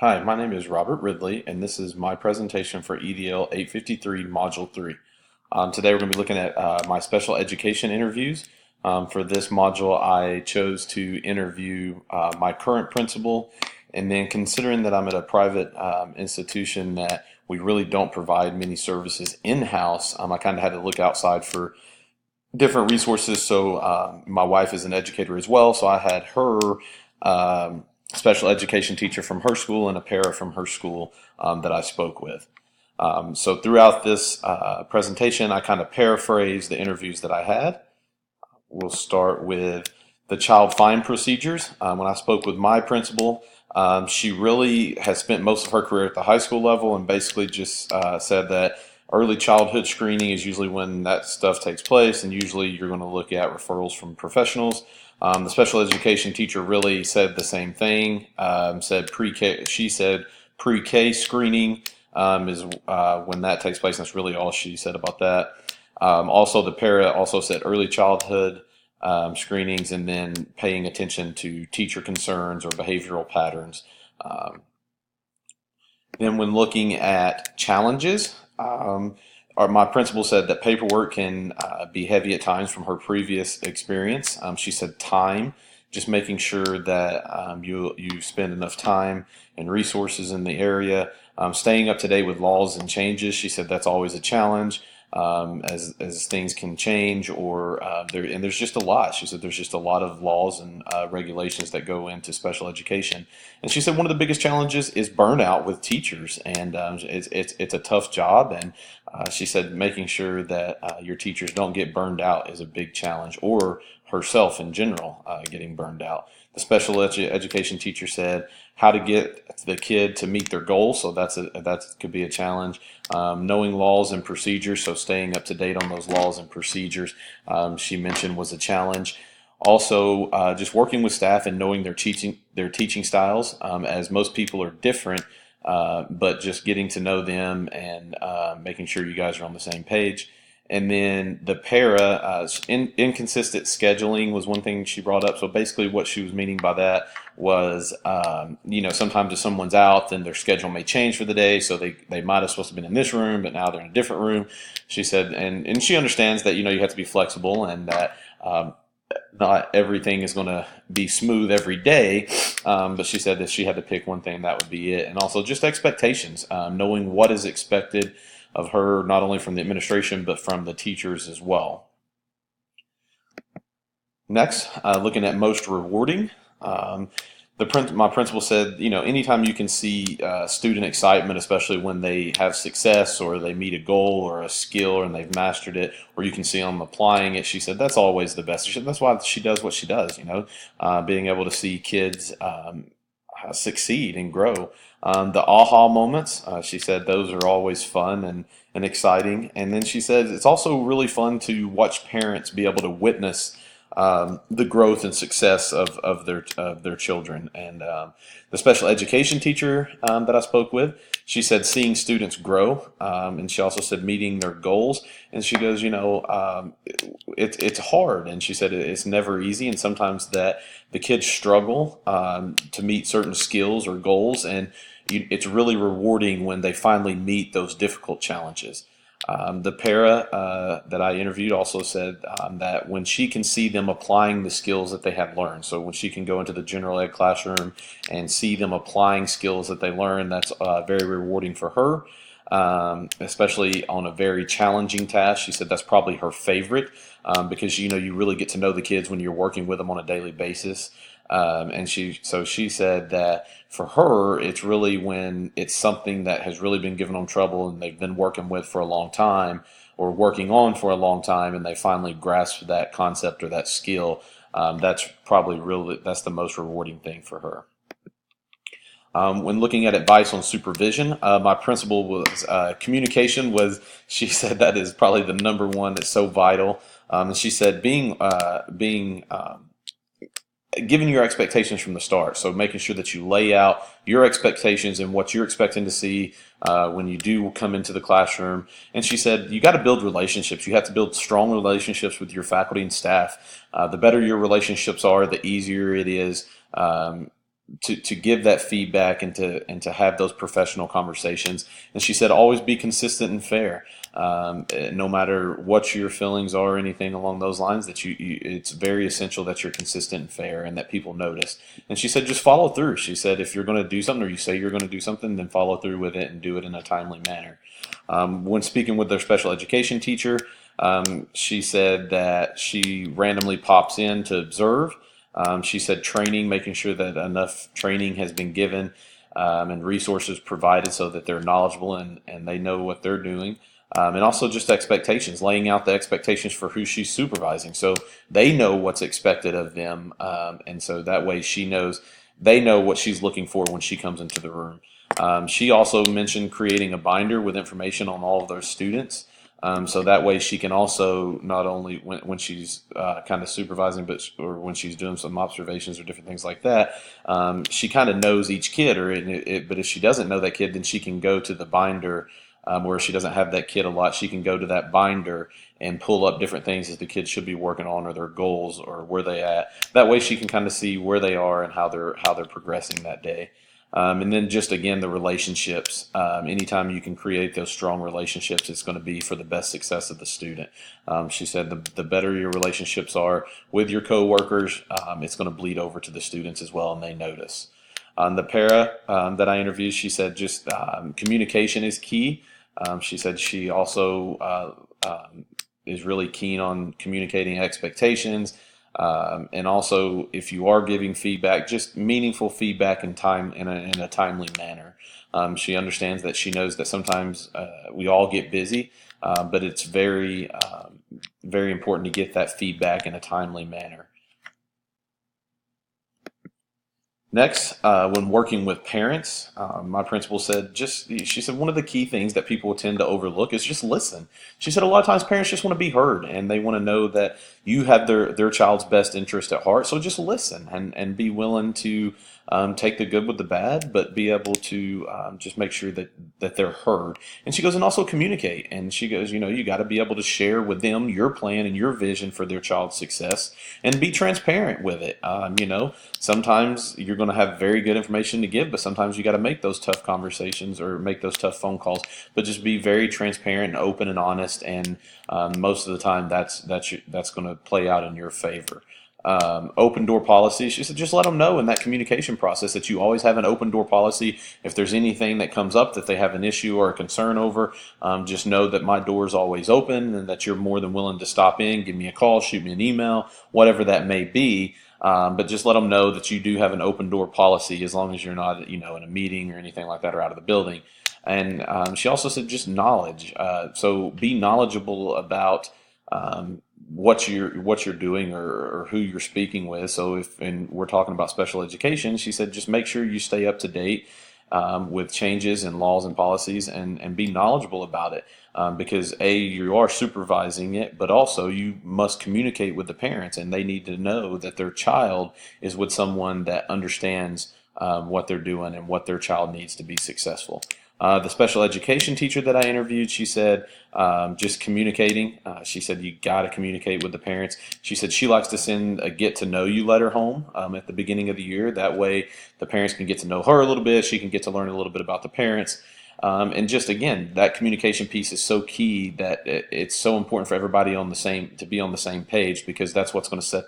Hi, my name is Robert Ridley, and this is my presentation for EDL 853 Module 3. Today we're going to be looking at my special education interviews. For this module, I chose to interview my current principal, and then considering that I'm at a private institution that we really don't provide many services in-house, I kind of had to look outside for different resources. So my wife is an educator as well, so I had her special education teacher from her school and a para from her school that I spoke with. So throughout this presentation, I kind of paraphrase the interviews that I had. We'll start with the child find procedures. When I spoke with my principal, she really has spent most of her career at the high school level and basically just said that early childhood screening is usually when that stuff takes place, and usually you're going to look at referrals from professionals. The special education teacher really said the same thing. Said pre-K. She said pre-K screening is when that takes place. And that's really all she said about that. Also, the para also said early childhood screenings, and then paying attention to teacher concerns or behavioral patterns. Then, when looking at challenges, my principal said that paperwork can be heavy at times from her previous experience. She said time, just making sure that you spend enough time and resources in the area. Staying up to date with laws and changes, she said that's always a challenge. As things can change, or there's just a lot. She said there's just a lot of laws and regulations that go into special education, and she said one of the biggest challenges is burnout with teachers, and it's a tough job. And she said making sure that your teachers don't get burned out is a big challenge, or herself in general getting burned out. The special education teacher said how to get the kid to meet their goals, so that could be a challenge. Knowing laws and procedures, so staying up to date on those laws and procedures, she mentioned was a challenge. Also, just working with staff and knowing their teaching styles, as most people are different, but just getting to know them and making sure you guys are on the same page. And then the para, inconsistent scheduling was one thing she brought up. So basically what she was meaning by that was, sometimes if someone's out, then their schedule may change for the day. So they might have supposed to have been in this room, but now they're in a different room. She said, and she understands that, you have to be flexible, and that not everything is going to be smooth every day. But she said if she had to pick one thing, that would be it. And also just expectations, knowing what is expected of her, not only from the administration, but from the teachers as well. Next, looking at most rewarding. My principal said, anytime you can see student excitement, especially when they have success or they meet a goal or a skill and they've mastered it, or you can see them applying it, she said that's always the best. She said that's why she does what she does, being able to see kids succeed and grow. The aha moments, she said those are always fun and exciting. And then she said it's also really fun to watch parents be able to witness the growth and success of their children. And the special education teacher that I spoke with, she said seeing students grow, and she also said meeting their goals. And she goes, it's hard, and she said it's never easy, and sometimes that the kids struggle to meet certain skills or goals, and it's really rewarding when they finally meet those difficult challenges. The para that I interviewed also said that when she can see them applying the skills that they have learned, so when she can go into the general ed classroom and see them applying skills that they learn, that's very rewarding for her, especially on a very challenging task. She said that's probably her favorite because you really get to know the kids when you're working with them on a daily basis. And she said that for her, it's really when it's something that has really been giving them trouble and they've been working with for a long time or working on for a long time, and they finally grasp that concept or that skill. That's the most rewarding thing for her. When looking at advice on supervision, my principal was communication was, she said that is probably the number one that's so vital. And she said giving your expectations from the start. So making sure that you lay out your expectations and what you're expecting to see when you do come into the classroom. And she said you got to build relationships. You have to build strong relationships with your faculty and staff. The better your relationships are, the easier it is to give that feedback and to have those professional conversations. And she said, always be consistent and fair. No matter what your feelings are or anything along those lines, that it's very essential that you're consistent and fair and that people notice. And she said, just follow through. She said, if you're going to do something or you say you're going to do something, then follow through with it and do it in a timely manner. When speaking with their special education teacher, she said that she randomly pops in to observe. She said training, making sure that enough training has been given and resources provided so that they're knowledgeable and they know what they're doing. And also just expectations, laying out the expectations for who she's supervising. So they know what's expected of them. And so that way they know what she's looking for when she comes into the room. She also mentioned creating a binder with information on all of those students. So that way she can also not only when she's kind of supervising, or when she's doing some observations or different things like that, she kind of knows each kid. But if she doesn't know that kid, then she can go to the binder. Where she doesn't have that kid a lot, she can go to that binder and pull up different things that the kids should be working on, or their goals, or where they at. That way she can kind of see where they are and how they're progressing that day. And then just again, the relationships. Anytime you can create those strong relationships, it's going to be for the best success of the student. She said the better your relationships are with your coworkers, it's going to bleed over to the students as well, and they notice. The para that I interviewed, she said just communication is key. She said she also is really keen on communicating expectations. And also, if you are giving feedback, just meaningful feedback in a timely manner. She understands that she knows that sometimes we all get busy, but it's very important to get that feedback in a timely manner. Next, when working with parents, my principal said, she said, one of the key things that people tend to overlook is just listen. She said, a lot of times parents just want to be heard and they want to know that you have their child's best interest at heart. So just listen and be willing to take the good with the bad, but be able to just make sure that they're heard. And she goes, and also communicate. And she goes, you got to be able to share with them your plan and your vision for their child's success and be transparent with it. Sometimes you're going to have very good information to give, but sometimes you got to make those tough conversations or make those tough phone calls. But just be very transparent and open and honest, and most of the time that's going to play out in your favor. Open door policy. She said, just let them know in that communication process that you always have an open door policy. If there's anything that comes up that they have an issue or a concern over, just know that my door is always open and that you're more than willing to stop in, give me a call, shoot me an email, whatever that may be. But just let them know that you do have an open door policy as long as you're not, in a meeting or anything like that or out of the building. And she also said just knowledge. So be knowledgeable about what you're doing or who you're speaking with. So and we're talking about special education, she said just make sure you stay up to date with changes in laws and policies and be knowledgeable about it. Because you are supervising it, but also you must communicate with the parents, and they need to know that their child is with someone that understands what they're doing and what their child needs to be successful. The special education teacher that I interviewed, she said just communicating. She said you got to communicate with the parents. She said she likes to send a get to know you letter home at the beginning of the year. That way the parents can get to know her a little bit. She can get to learn a little bit about the parents. And just again, that communication piece is so key that it's so important for everybody to be on the same page, because that's what's going to set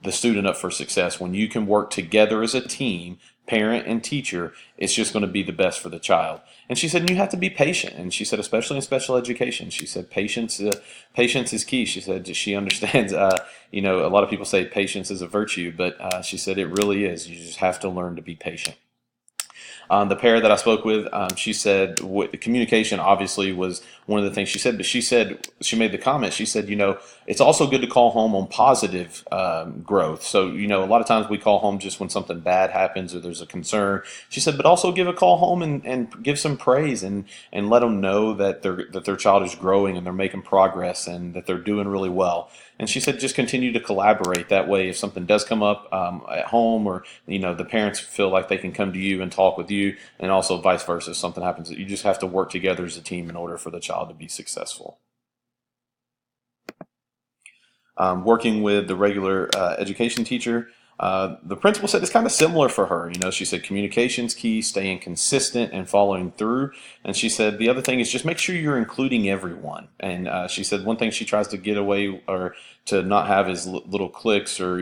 the student up for success. When you can work together as a team, parent and teacher, it's just going to be the best for the child. And she said, you have to be patient. And she said, especially in special education, she said, patience is key. She said she understands, a lot of people say patience is a virtue, but she said it really is. You just have to learn to be patient. The pair that I spoke with, she said the communication obviously was one of the things she said, but she made the comment, she said, it's also good to call home on positive growth. So, a lot of times we call home just when something bad happens or there's a concern. She said, but also give a call home and give some praise and let them know that their child is growing and they're making progress and that they're doing really well. And she said, just continue to collaborate. That way, if something does come up at home, or the parents feel like they can come to you and talk with you, and also vice versa, if something happens, you just have to work together as a team in order for the child to be successful. Working with the regular education teacher, The principal said it's kind of similar for her. She said communication's key, staying consistent and following through. And she said the other thing is just make sure you're including everyone. And she said one thing she tries to get away or to not have is little cliques or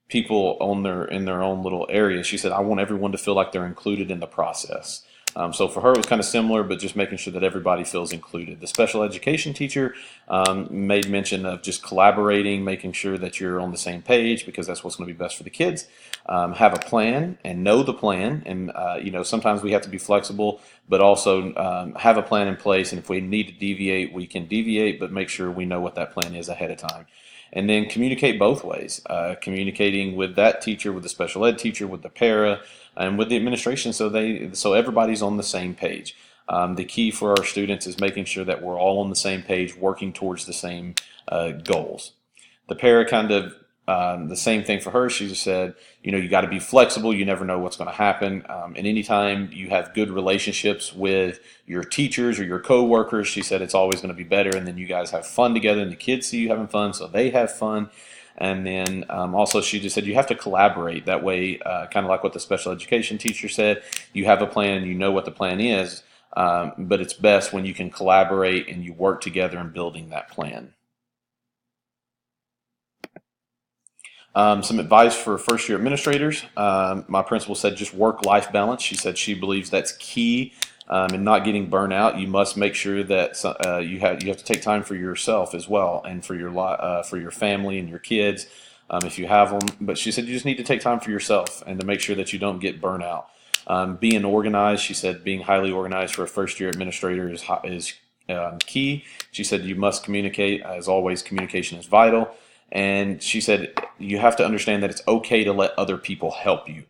people on in their own little area. She said I want everyone to feel like they're included in the process. So for her, it was kind of similar, but just making sure that everybody feels included. The special education teacher made mention of just collaborating, making sure that you're on the same page because that's what's going to be best for the kids. Have a plan and know the plan. And, sometimes we have to be flexible, but also have a plan in place. And if we need to deviate, we can deviate, but make sure we know what that plan is ahead of time. And then communicate both ways, communicating with that teacher, with the special ed teacher, with the para, and with the administration, so everybody's on the same page. The key for our students is making sure that we're all on the same page, working towards the same goals. The para kind of the same thing for her. She just said, you got to be flexible. You never know what's going to happen. And anytime you have good relationships with your teachers or your coworkers, she said it's always going to be better. And then you guys have fun together, and the kids see you having fun, so they have fun. And then also she just said you have to collaborate. That way, kind of like what the special education teacher said, you have a plan, you know what the plan is, but it's best when you can collaborate and you work together in building that plan. Some advice for first year administrators. My principal said just work-life balance. She said she believes that's key in not getting burnt out. You must make sure that you have to take time for yourself as well, and for your family and your kids if you have them. But she said you just need to take time for yourself and to make sure that you don't get burnt out. Being organized, she said being highly organized for a first year administrator is key. She said you must communicate. As always, communication is vital. And she said you have to understand that it's okay to let other people help you.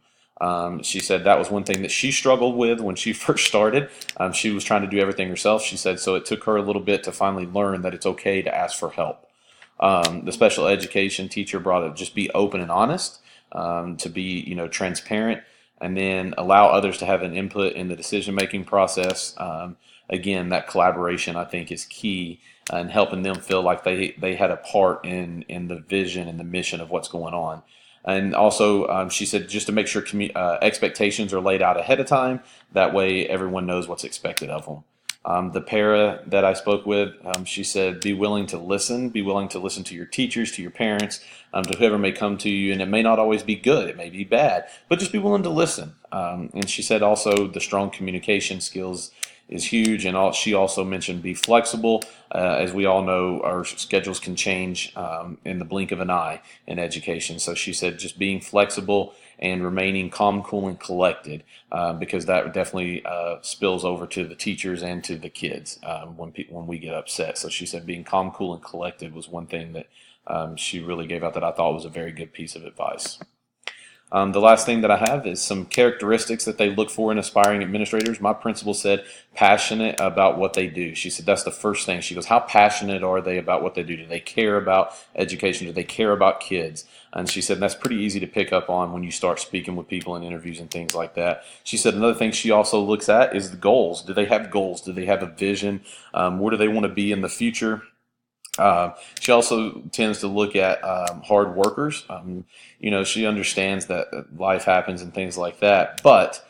She said that was one thing that she struggled with when she first started. She was trying to do everything herself. She said so it took her a little bit to finally learn that it's okay to ask for help. The special education teacher brought it just be open and honest, to be transparent, and then allow others to have an input in the decision-making process. Again, that collaboration I think is key and helping them feel like they had a part in the vision and the mission of what's going on. And also, she said just to make sure expectations are laid out ahead of time. That way, everyone knows what's expected of them. The para that I spoke with, she said, be willing to listen. Be willing to listen to your teachers, to your parents, to whoever may come to you. And it may not always be good. It may be bad. But just be willing to listen. And she said also the strong communication skills is huge. And she also mentioned be flexible. As we all know, our schedules can change in the blink of an eye in education. So she said just being flexible and remaining calm, cool, and collected, because that definitely spills over to the teachers and to the kids when we get upset. So she said being calm, cool, and collected was one thing that she really gave out that I thought was a very good piece of advice. The last thing that I have is some characteristics that they look for in aspiring administrators. My principal said passionate about what they do. She said that's the first thing. She goes, how passionate are they about what they do? Do they care about education? Do they care about kids? And she said that's pretty easy to pick up on when you start speaking with people in interviews and things like that. She said another thing she also looks at is the goals. Do they have goals? Do they have a vision? Where do they want to be in the future? She also tends to look at hard workers. She understands that life happens and things like that, but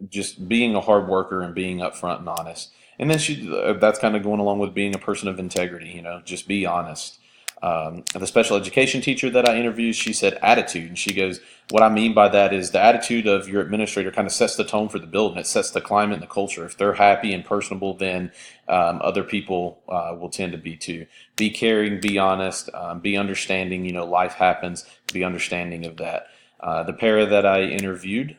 just being a hard worker and being upfront and honest. And then that's kind of going along with being a person of integrity, just be honest. The special education teacher that I interviewed, she said attitude. And she goes, what I mean by that is the attitude of your administrator kind of sets the tone for the building. It sets the climate and the culture. If they're happy and personable, then other people will tend to be too. Be caring, be honest, be understanding. Life happens. Be understanding of that. The para that I interviewed,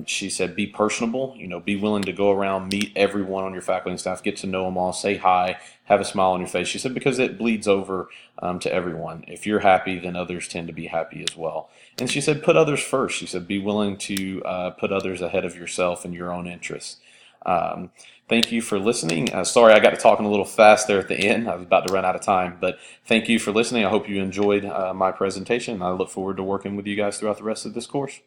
she said be personable, be willing to go around, meet everyone on your faculty and staff, get to know them all, say hi, have a smile on your face. She said because it bleeds over to everyone. If you're happy, then others tend to be happy as well. And she said put others first. She said be willing to put others ahead of yourself and your own interests. Thank you for listening. Sorry I got to talking a little fast there at the end. I was about to run out of time, but thank you for listening. I hope you enjoyed my presentation. I look forward to working with you guys throughout the rest of this course.